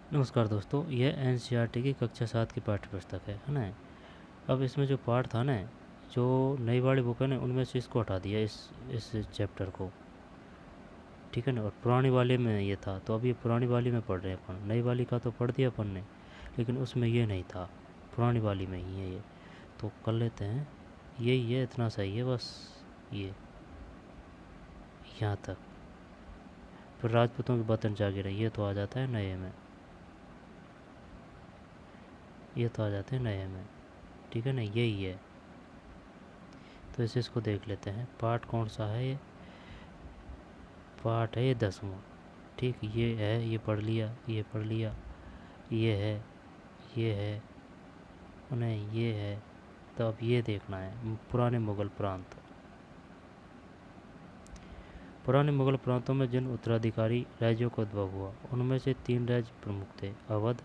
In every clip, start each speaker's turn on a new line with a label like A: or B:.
A: नमस्कार दोस्तों, यह एनसीईआरटी की कक्षा 7 की पाठ्य पुस्तक है ना। अब इसमें जो पाठ था ना, जो नई वाली बुक है ना, उनमें से इसको हटा दिया, इस चैप्टर को। ठीक है ना। और पुरानी वाली में ये था, तो अब ये पुरानी वाली में पढ़ रहे हैं अपन। नई वाली का तो पढ़ दिया अपन ने, लेकिन उसमें ये नहीं था, पुरानी वाली में ही है ये। तो कर लेते हैं, यही है, इतना सही है बस। ये यहाँ तक। फिर राजपूतों की बतन जागे रही, ये तो आ जाता है नए में, ये तो आ जाते हैं नए में। ठीक है ना, यही है। तो इसे इसको देख लेते हैं, पाठ कौन सा है ये। पाठ है ये 10वां। ठीक, ये है, ये पढ़ लिया, ये पढ़ लिया, ये है, ये है, नहीं ये है। तो अब ये देखना है, पुराने मुग़ल प्रांत। पुराने मुग़ल प्रांतों में जिन उत्तराधिकारी राज्यों का उद्भव हुआ, उनमें से 3 राज्य प्रमुख थे: अवध,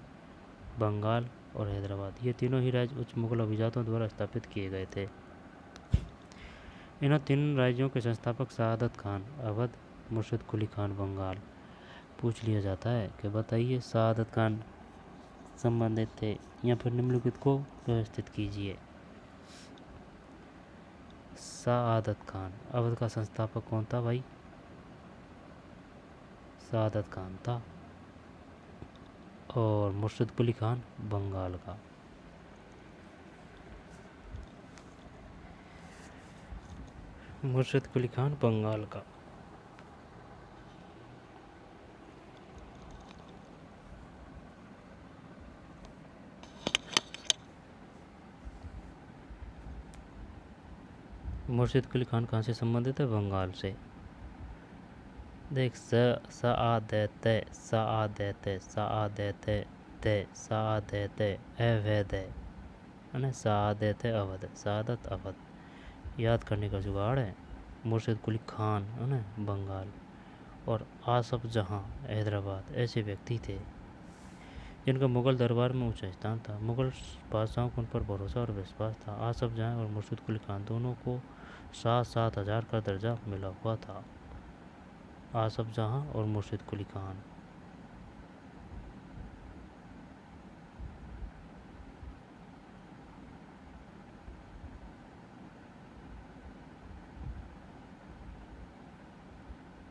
A: बंगाल और हैदराबाद। ये तीनों ही राज्य उच्च मुग़ल अभिजातों द्वारा स्थापित किए गए थे। इन 3 राज्यों के संस्थापक सआदत खान अवध, मुर्शिद कुली खान बंगाल। पूछ लिया जाता है कि बताइए सआदत खान संबंधित थे, या फिर निम्नलिखित को व्यवस्थित कीजिए। सआदत खान, अवध का संस्थापक कौन था भाई? सआदत खान था। और मुर्शिद कुली खान बंगाल का। मुर्शिद कुली खान बंगाल का। मुर्शिद कुली खान कहाँ से संबंधित है? बंगाल से। देख, सआदत सआदत सआदत सआदत अवध है ना, सआदत अवध, सआदत अवध। याद करने का जुगाड़ है। मुर्शिद कुली खान है ना, बंगाल। और आसफ जहाँ हैदराबाद, ऐसे व्यक्ति थे जिनका मुग़ल दरबार में ऊंचा स्थान था। मुग़ल बादशाहों को उन पर भरोसा और विश्वास था। आसफ जहाँ और मुर्शिद कुली खान दोनों को 7,000 का दर्जा मिला हुआ था। आसफ जहाँ और मुर्शिद कुली खान।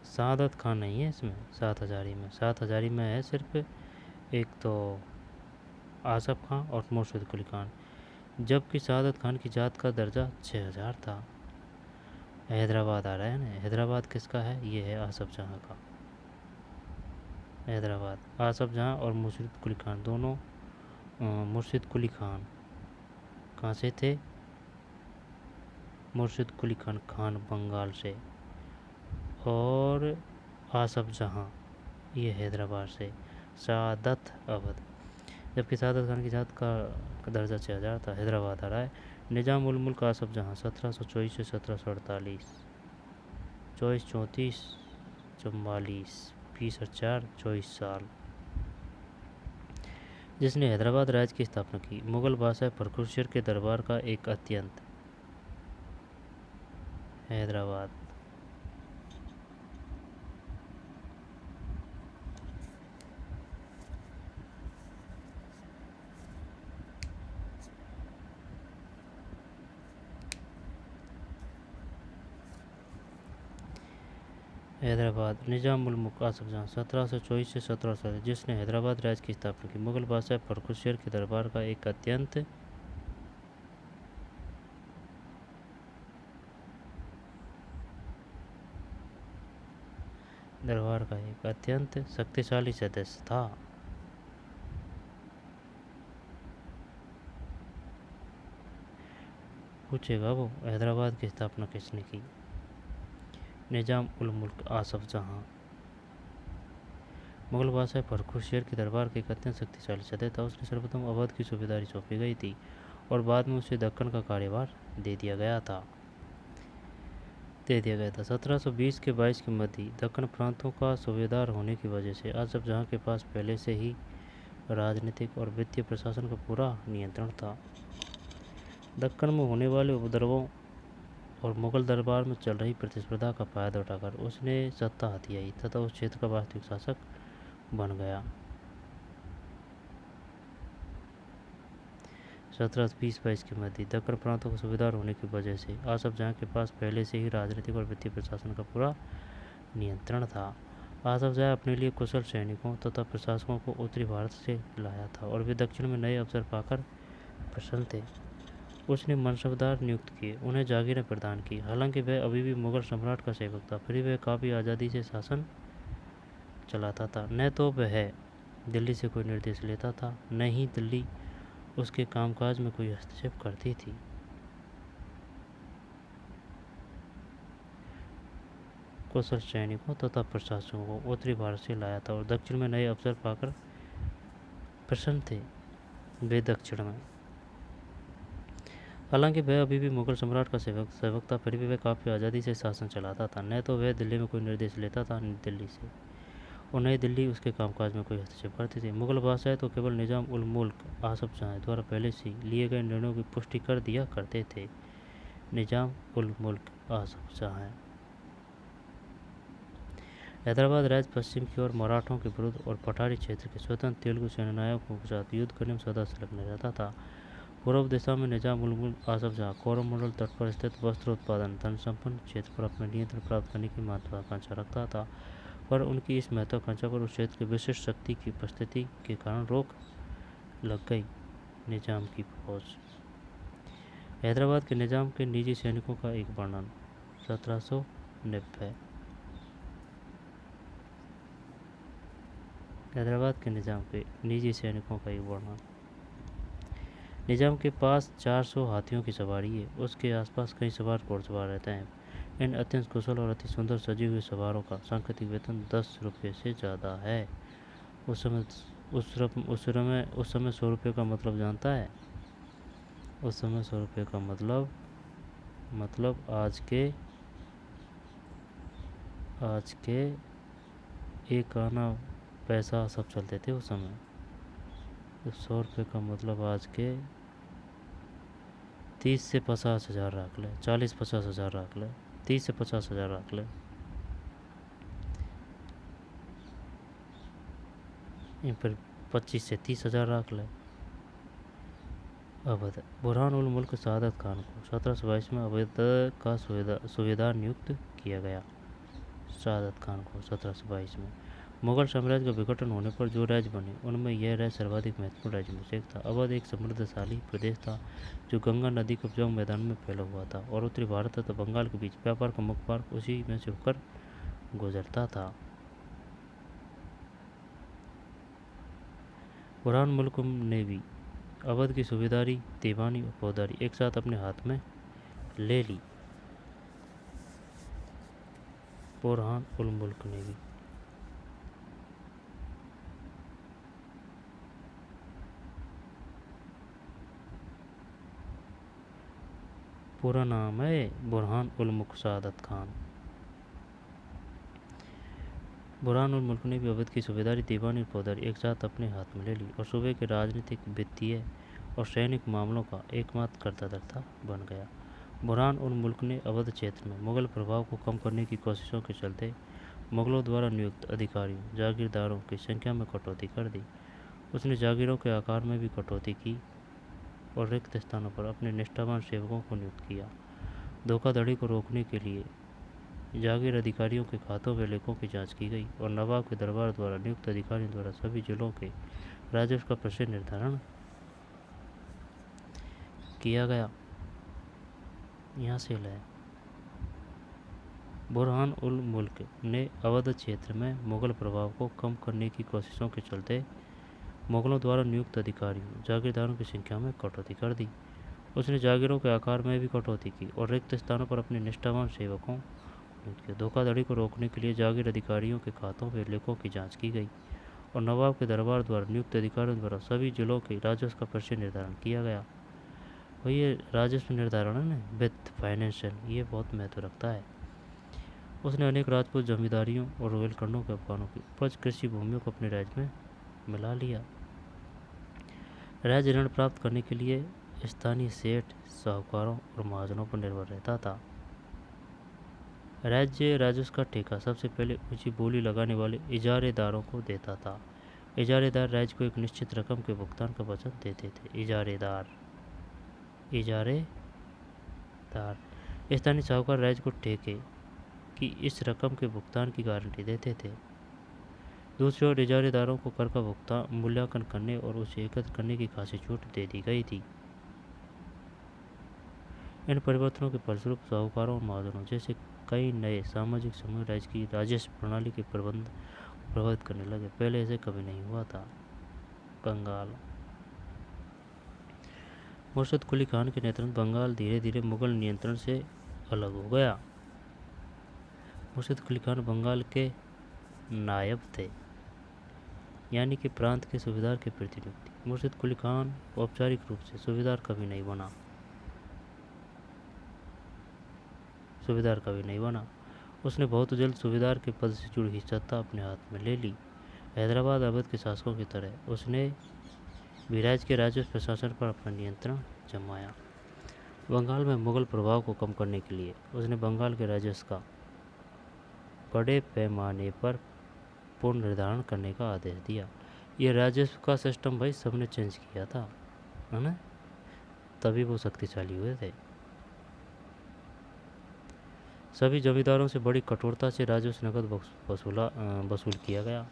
A: सआदत खान नहीं है इसमें, 7,000 में। 7,000 में है सिर्फ एक तो आसफ खान और मुर्शिद कुली खान, जबकि सआदत खान की जात का दर्जा 6,000 था। हैदराबाद आ रहा है ना, हैदराबाद किसका है? ये है आसफ जहाँ का। हैदराबाद आसफ जहाँ और मुर्शिद कुली खान दोनों। मुर्शिद कुली खान कहाँ से थे? मुर्शिद कुली खान खान बंगाल से। और आसफ जहाँ ये हैदराबाद से। सआदत अवध, जबकि सआदत खान की जात का दर्जा 6,000 था। हैदराबाद आ रहा है। निज़ाम उल मुल्क आसफ जहाँ 1724 से 1748, 24 34 44, 20 और 4 24 साल, जिसने हैदराबाद राज्य की स्थापना की। मुग़ल बादशाह फर्रुखशेर के दरबार का एक अत्यंत। हैदराबाद। हैदराबाद निज़ाम उल मुल्क आसफ जहाँ 1724 से 1700, जिसने हैदराबाद राज्य की स्थापना की। मुग़ल बादशाह फर्रुखशेर के दरबार का एक अत्यंत। दरबार का एक अत्यंत शक्तिशाली सदस्य था। पूछेगा वो, हैदराबाद की स्थापना किसने की? निज़ाम उल मुल्क आसफ जहाँ। मुग़ल बादशाह फर्रुखशेर के दरबार के एक अत्यंत शक्तिशाली सदस्य था। उसने सर्वप्रथम अवध की सूबेदारी सौंपी गई थी और बाद में उसे दक्कन का कार्यभार दे दिया गया था। 1720 के 22 के मध्य दक्कन प्रांतों का सूबेदार होने की वजह से आसफ जहाँ के पास पहले से ही राजनीतिक और वित्तीय प्रशासन का पूरा नियंत्रण था। दक्कन में होने वाले उपद्रवों और मुग़ल दरबार में चल रही प्रतिस्पर्धा का फायदा उठाकर उसने सत्ता हथियाई तथा उस क्षेत्र का वास्तविक शासक बन गया। 1720-22 की मध्य दक्कन प्रांतों को सूबेदार होने की वजह से आसफ जहाँ के पास पहले से ही राजनीतिक और वित्तीय प्रशासन का पूरा नियंत्रण था। आसफ जहाँ अपने लिए कुशल सैनिकों तथा प्रशासकों को उत्तरी भारत से लाया था और वे दक्षिण में नए अवसर पाकर प्रसन्न थे। उसने मनसबदार नियुक्त किए, उन्हें जागीरें प्रदान की। हालांकि वह अभी भी मुगल सम्राट का सेवक था, फिर वह काफ़ी आज़ादी से शासन चलाता था। न तो वह दिल्ली से कोई निर्देश लेता था, न ही दिल्ली उसके कामकाज में कोई हस्तक्षेप करती थी। कुशल सैनिकों तथा प्रशासकों को उत्तरी भारत से लाया था और दक्षिण में नए अवसर पाकर प्रसन्न थे। वे दक्षिण में, हालांकि वह अभी भी मुगल सम्राट का सेवक था, फिर भी वह काफ़ी आज़ादी से शासन चलाता था। न तो वह दिल्ली में कोई निर्देश लेता था, न दिल्ली से, और नई दिल्ली उसके कामकाज में कोई हस्तक्षेप करती थी। मुगल बादशाह तो केवल निज़ाम उल मुल्क आसफ जहाँ द्वारा पहले से लिए गए निर्णयों की पुष्टि कर दिया करते थे। निज़ाम उल मुल्क आसफ जहाँ हैदराबाद राज्य पश्चिम की ओर मराठों के विरुद्ध और पठारी क्षेत्र के स्वतंत्र तेलुगु सेनानायकों के साथ युद्ध करने में सदा संलग्न रहता था। पूर्व दिशा में निज़ाम उल मुल्क आसफ जहाँ कोरोमंडल तट पर स्थित वस्त्र उत्पादन धन संपन्न क्षेत्र पर अपना नियंत्रण प्राप्त करने की महत्वाकांक्षा रखता था, पर उनकी इस महत्वाकांक्षा पर उस क्षेत्र की विशिष्ट शक्ति की उपस्थिति के कारण रोक लग गई। निज़ाम की फौज। हैदराबाद के निज़ाम के निजी सैनिकों का एक वर्णन। 1790। हैदराबाद के निज़ाम के निजी सैनिकों का एक वर्णन। निज़ाम के पास 400 हाथियों की सवारी है। उसके आसपास कई सवार घुड़सवार रहते हैं। इन अत्यंत कुशल और अति सुंदर सजे हुए सवारों का सांकेतिक वेतन 10 रुपये से ज़्यादा है। उस समय 100 रुपये का मतलब जानता है? उस समय 100 रुपये का मतलब आज के 1 आना पैसा सब चलते थे उस समय। 100 रुपये का मतलब आज के 30 से 50 हज़ार रख ले, 40-50 हज़ार रख ले, 30 से 50 हज़ार रख ले। इन पर 25 से 30 हज़ार रख ले। अवध। बुरहान उल मुल्क सआदत खान को 1722 में अवध का सूबेदार नियुक्त किया गया। सआदत खान को 1722 में मुगल साम्राज्य का विघटन होने पर जो राज्य बने उनमें यह राज्य सर्वाधिक महत्वपूर्ण राज्य में से एक था। अवध एक समृद्धशाली प्रदेश था जो गंगा नदी के उपजाऊ मैदान में फैला हुआ था और उत्तरी भारत तथा बंगाल के बीच व्यापार का मुख्य मार्ग उसी में से होकर गुजरता था। बुरहान मुल्क ने भी अवध की सूबेदारी, दीवानी और फौजदारी एक साथ अपने हाथ में ले ली। बुरहान उल मुल्क ने भी पूरा नाम है बुरहान उल मुल्क सआदत खान। बुरहान उल मुल्क ने भी अवध की सूबेदारी, दीवानी और फौजदारी एक साथ अपने हाथ में ले ली और सूबे के राजनीतिक, वित्तीय और सैनिक मामलों का एकमात्र कर्ताधर्ता बन गया। बुरहान उल मुल्क ने अवध क्षेत्र में मुगल प्रभाव को कम करने की कोशिशों के चलते मुगलों द्वारा नियुक्त अधिकारियों, जागीरदारों की संख्या में कटौती कर दी। उसने जागीरों के आकार में भी कटौती की और रिक्त स्थानों पर अपने निष्ठावान सेवकों को नियुक्त किया। धोखाधड़ी को रोकने के लिए जागीर अधिकारियों के खातों में लेखों की जांच की गई और नवाब के दरबार द्वारा नियुक्त अधिकारियों द्वारा सभी जिलों के राजस्व का प्रशस्त निर्धारण किया गया। यहाँ से ले बुरहान उल मुल्क ने अवध क्षेत्र में मुगल प्रभाव को कम करने की कोशिशों के चलते मुगलों द्वारा नियुक्त अधिकारियों, जागीरदारों की संख्या में कटौती कर दी। उसने जागीरों के आकार में भी कटौती की और रिक्त स्थानों पर अपने निष्ठावान सेवकों नियुक्त किया। धोखाधड़ी को रोकने के लिए जागीर अधिकारियों के खातों में लेखों की जांच की गई और नवाब के दरबार द्वारा नियुक्त अधिकारियों द्वारा सभी जिलों के राजस्व का प्रशस्त निर्धारण किया गया। वही ये राजस्व निर्धारण है ना, वित्त, फाइनेंशियल, ये बहुत महत्व रखता है। उसने अनेक राजपूत जमींदारियों और रोहिलखंडों के अफगानों की उपज कृषि भूमियों को अपने राज्य में मिला लिया। राज्य ऋण प्राप्त करने के लिए स्थानीय सेठ, साहूकारों और महाजनों पर निर्भर रहता था। राज्य राजस्व का ठेका सबसे पहले ऊंची बोली लगाने वाले इजारेदारों को देता था। इजारेदार राज्य को एक निश्चित रकम के भुगतान का वचन देते थे। इजारेदार इजारेदार। स्थानीय साहूकार राज्य को ठेके की इस रकम के भुगतान की गारंटी देते थे। दूसरी ओर इजारेदारों को कर का भुगतान मूल्यांकन करने और उसे एकत्र करने की खासी छूट दे दी गई थी। इन परिवर्तनों के फलस्वरूप साहूकारों और महाजनों जैसे कई नए सामाजिक समूह राज्य की राजस्व प्रणाली के प्रबंध को प्रभावित करने लगे। पहले ऐसे कभी नहीं हुआ था। बंगाल। मुर्शद कुली खान के नेतृत्व बंगाल धीरे धीरे मुगल नियंत्रण से अलग हो गया। मुर्शद कुली खान बंगाल के नायब थे, यानी कि प्रांत के सूबेदार के प्रतिनियुक्ति। मुर्शद कुली खान औपचारिक रूप से सूबेदार कभी नहीं बना। उसने बहुत जल्द सूबेदार के पद से जुड़ी सत्ता अपने हाथ में ले ली। हैदराबाद अवध के शासकों की तरह उसने भी राज्य के राजस्व प्रशासन पर अपना नियंत्रण जमाया। बंगाल में मुगल प्रभाव को कम करने के लिए उसने बंगाल के राजस्व का बड़े पैमाने पर पुनर्निर्धारण करने का आदेश दिया। ये राजस्व का सिस्टम भाई सबने चेंज किया था, है ना, तभी वो शक्तिशाली हुए थे। सभी जमींदारों से बड़ी कठोरता से राजस्व नकद वसूल किया गया।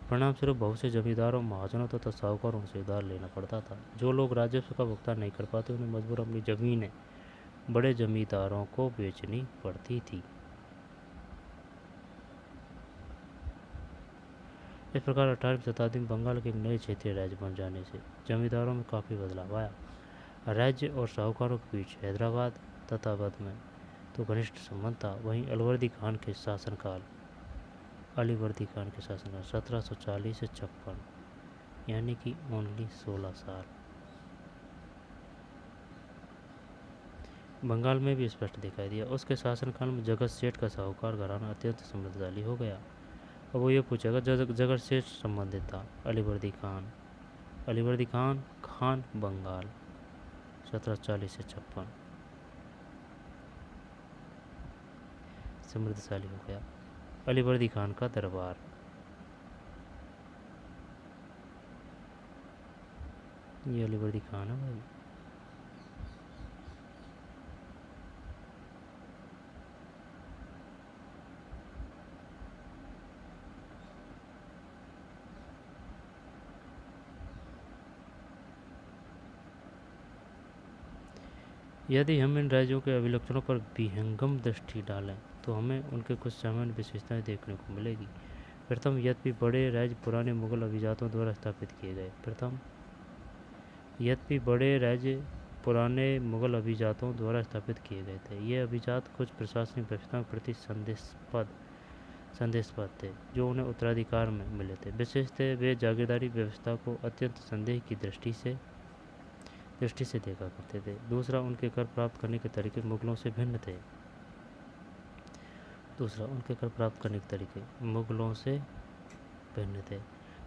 A: परिणाम स्वरूप बहुत से जमींदारों, महाजनों तथा साहूकारों से उधार लेना पड़ता था। जो लोग राजस्व का भुगतान नहीं कर पाते उन्हें मजबूर अपनी जमीनें बड़े जमींदारों को बेचनी पड़ती थी। इस प्रकार 18वीं शताब्दी में बंगाल के एक नए क्षेत्रीय राज्य बन जाने से जमींदारों में काफ़ी बदलाव आया। राज्य और साहूकारों के बीच हैदराबाद तथा अवध में तो घनिष्ठ संबंध था। वहीं अलीवर्दी खान के शासनकाल 1740 से 56, यानी कि ओनली 16 साल। बंगाल में भी स्पष्ट दिखाई दिया। उसके शासनकाल में जगत सेठ का साहूकार घराना अत्यंत समृद्धशाली हो गया। अब वो ये पूछेगा जगत सेठ संबंधित था। अलीवर्दी खान बंगाल 1740 से 56 समृद्धशाली हो गया। अलीवर्दी खान का दरबार। ये अलीवर्दी खान है भाई। यदि हम इन राज्यों के अभिलक्षणों पर विहंगम दृष्टि डालें तो हमें उनके कुछ सामान्य विशेषताएं देखने को मिलेगी। प्रथम, यद्यपि बड़े राज्य पुराने मुगल अभिजातों द्वारा स्थापित किए गए थे। ये अभिजात कुछ प्रशासनिक व्यवस्थाओं के प्रति संदेशपद थे जो उन्हें उत्तराधिकार में मिले थे। विशेषतः वे जागीरदारी व्यवस्था को अत्यंत संदेह की दृष्टि से देखा करते थे। दूसरा, उनके कर प्राप्त करने के तरीके मुगलों से भिन्न थे।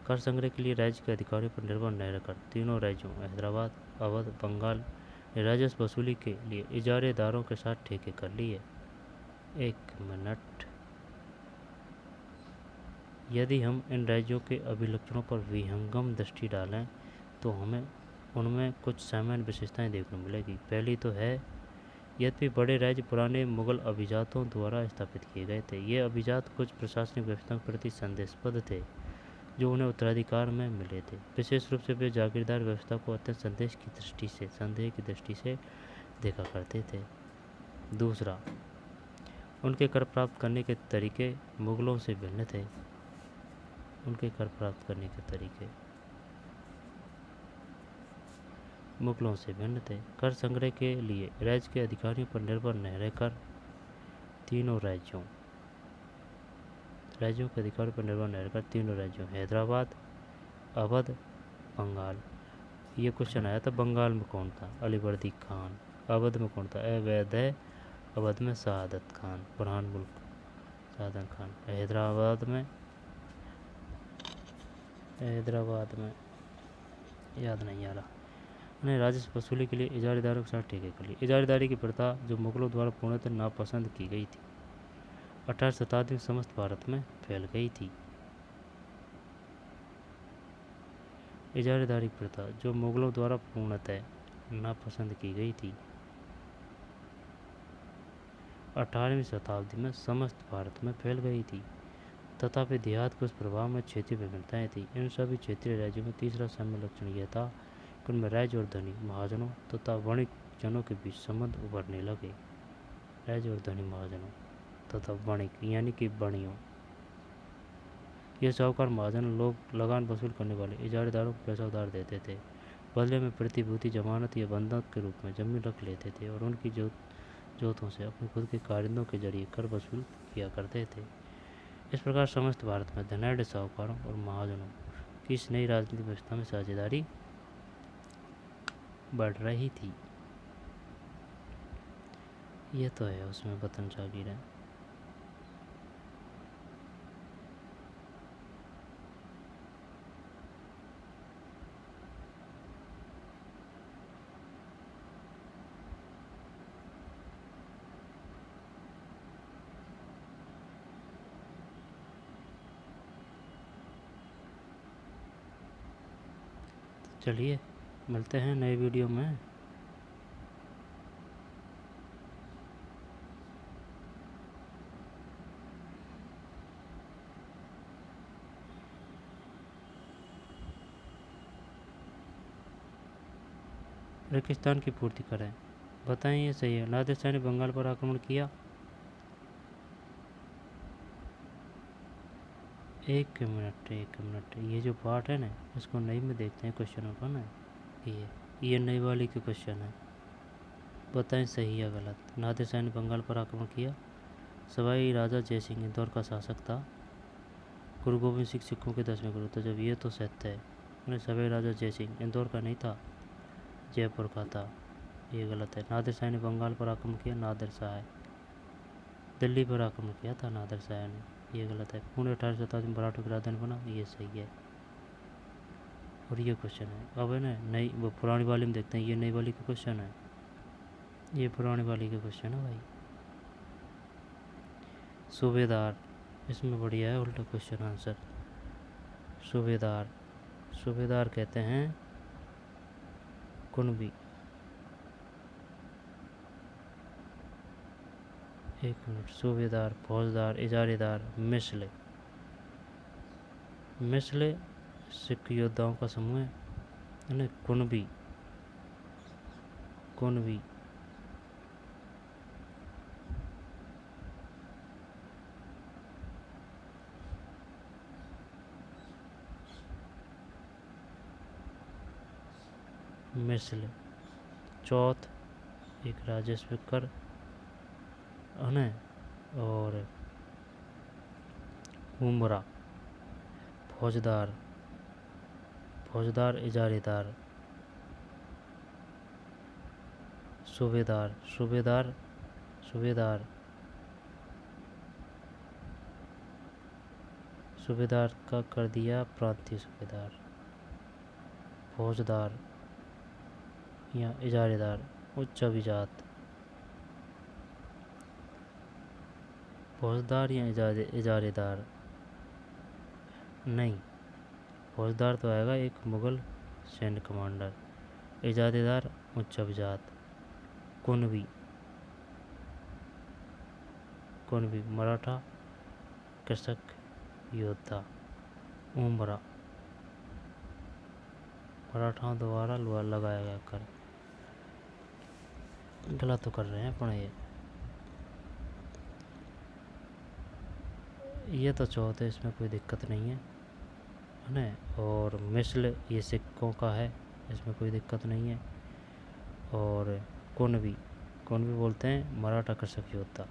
A: कर संग्रह के लिए राज्य के अधिकारियों पर निर्भर न रहकर तीनों राज्यों हैदराबाद, अवध, बंगाल ने राजस्व वसूली के लिए इजारेदारों के साथ ठेके कर लिए। एक मिनट। यदि हम इन राज्यों के अभिलक्षणों पर विहंगम दृष्टि डालें तो हमें उनमें कुछ सामान्य विशेषताएं देखने मिलेगी। पहली तो है, यद्यपि बड़े राज्य पुराने मुगल अभिजातों द्वारा स्थापित किए गए थे। ये अभिजात कुछ प्रशासनिक व्यवस्थाओं के प्रति संदेशपद थे जो उन्हें उत्तराधिकार में मिले थे। विशेष रूप से वे जागीरदार व्यवस्था को अत्यंत संदेह की दृष्टि से देखा करते थे। दूसरा, उनके कर प्राप्त करने के तरीके मुगलों से भिन्न थे। कर संग्रह के लिए राज्य के अधिकारियों पर निर्भर न रहकर तीनों राज्यों हैदराबाद, अवध, बंगाल। ये क्वेश्चन आया था। बंगाल में कौन था? अलीवर्दी खान। अवध में कौन था? अवध में शहादत खान, बुरहान मुल्क शहादत खान। हैदराबाद में याद नहीं आ रहा। उन्हें राजस्व वसूली के लिए इजारेदारों के साथ ठेके कर लिए। इजारेदारी की प्रथा जो मुगलों द्वारा पूर्णतः नापसंद की गई थी 18वीं शताब्दी में समस्त भारत में फैल गई थी। इजारेदारी प्रथा जो मुगलों द्वारा पूर्णतः नापसंद की गई थी। 18वीं शताब्दी में समस्त भारत में फैल गई थी। तथापि देहात के उस प्रभाव में क्षेत्रीय विभिन्नताएं थी। इन सभी क्षेत्रीय राज्यों में तीसरा सामान्य लक्षण यह था कि उनमें राज्य और धनी महाजनों तथा वणिक जनों के बीच संबंध उभरने लगे। राज्य और धनी महाजनों तथा वणिक यानी कि बणियों। ये साहूकार महाजन लोग लगान वसूल करने वाले इजारेदारों को पैसा उधार देते थे। बदले में प्रतिभूति, जमानत या बंधक के रूप में जमीन रख लेते थे और उनकी जोतों से अपने खुद के कारिंदों के जरिए कर वसूल किया करते थे। इस प्रकार समस्त भारत में धनाढ़ साहूकारों और महाजनों की इस नई राजनीतिक व्यवस्था में साझेदारी बढ़ रही थी। ये तो है, उसमें वतन जागीर है। चलिए मिलते हैं नए वीडियो में। रेगिस्तान की पूर्ति करें। बताएं ये सही है। नादिर शाह ने बंगाल पर आक्रमण किया। एक मिनट, ये जो पार्ट है ना, इसको नई में देखते हैं क्वेश्चनों का ना। ये नई वाली के क्वेश्चन है। बताएं सही या गलत। नादिर शाह ने बंगाल पर आक्रमण किया। सवाई राजा जयसिंह इंदौर का शासक था। गुरु गोविंद सिंह सिखों के 10वें गुरु थे। जब ये तो सत्य है। सवाई राजा जयसिंह इंदौर का नहीं था, जयपुर का था। ये गलत है। नादिर शाह ने बंगाल पर आक्रमण किया। नादिर शाह दिल्ली पर आक्रमण किया था नादिर शाह ने। ये गलत है। पुणे 18वीं शताब्दी में मराठों की राजधानी बना। ये सही है। और ये क्वेश्चन है। अब है ना नई, वो पुरानी वाली में देखते हैं। ये नई वाली का क्वेश्चन है। ये पुरानी वाली का क्वेश्चन है भाई। सूबेदार, इसमें बढ़िया है उल्टा क्वेश्चन आंसर। सूबेदार कहते हैं कुनबी। एक मिनट। सूबेदार, फौजदार, इजारेदार, मिसले सिख योद्धाओं का समूह है ना। कुनबी मिसले। चौथ एक राजस्व कर है ना। और उमरा फौजदार, इजारेदार, सूबेदार का कर दिया प्रांतीय सूबेदार। फौजदार या इजारेदार उच्च अभिजात। फौजदार या इजारेदार नहीं। फौजदार तो आएगा एक मुगल सैन्य कमांडर। इजारेदार उच्च अभिजात। कुनबी मराठा कृषक योद्धा। उमरा मराठाओं द्वारा लगाया गया कर। गलत तो कर रहे हैं अपन। ये तो चौथ है, इसमें कोई दिक्कत नहीं है ना। और मिसल ये सिक्कों का है, इसमें कोई दिक्कत नहीं है। और कुनबी बोलते हैं मराठा कृषक योद्धा।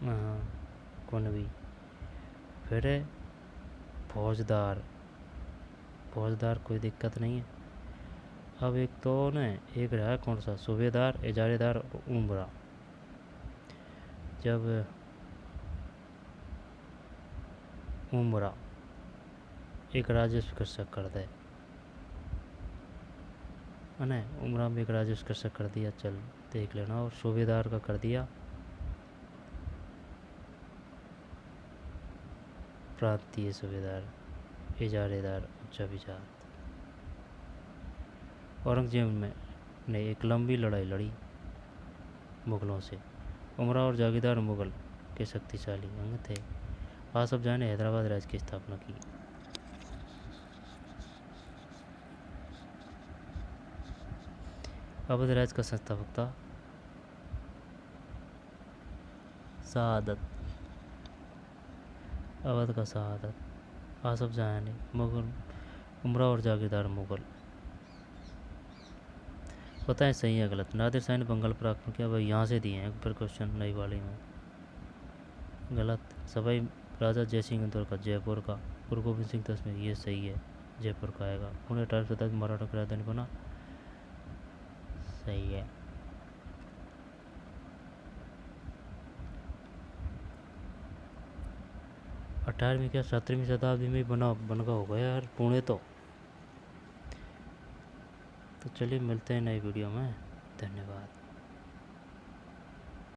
A: हाँ कुनबी। फिर है फौजदार कोई दिक्कत नहीं है। अब एक तो ना एक रहा कौन सा, सूबेदार, इजारेदार और उमरा। जब उमरा एक राजस्व कृषक कर दे है ना। उमरा में एक राजस्व कृषक कर दिया, चल देख लेना। और सूबेदार का कर दिया प्रांतीय सूबेदार, इजारेदार, उच्च विजात। औरंगजेब ने एक लंबी लड़ाई लड़ी मुग़लों से। उमराव और जागीरदार मुग़ल के शक्तिशाली अंग थे। आसफ जाह ने हैदराबाद राज्य की स्थापना की। अवध राज्य का संस्थापक था शहादत, अवध का शहादत। आसफ जाह ने मुग़ल, उमराव और जागीरदार मुग़ल। बताएं सही है गलत। नादिर शाह ने बंगाल पर आक्रमण किया, भाई यहाँ से दिए हैं पर क्वेश्चन नई वाली में। गलत। सवाई राजा जयसिंह इंदौर का, जयपुर का। गुरु गोविंद सिंह 10 में, ये सही है, जयपुर का आएगा। 1857 मराठा की राजधानी बना, सही है। अठारहवीं क्या 17वीं शताब्दी में बनगा होगा यार पुणे तो चलिए मिलते हैं नई वीडियो में। धन्यवाद।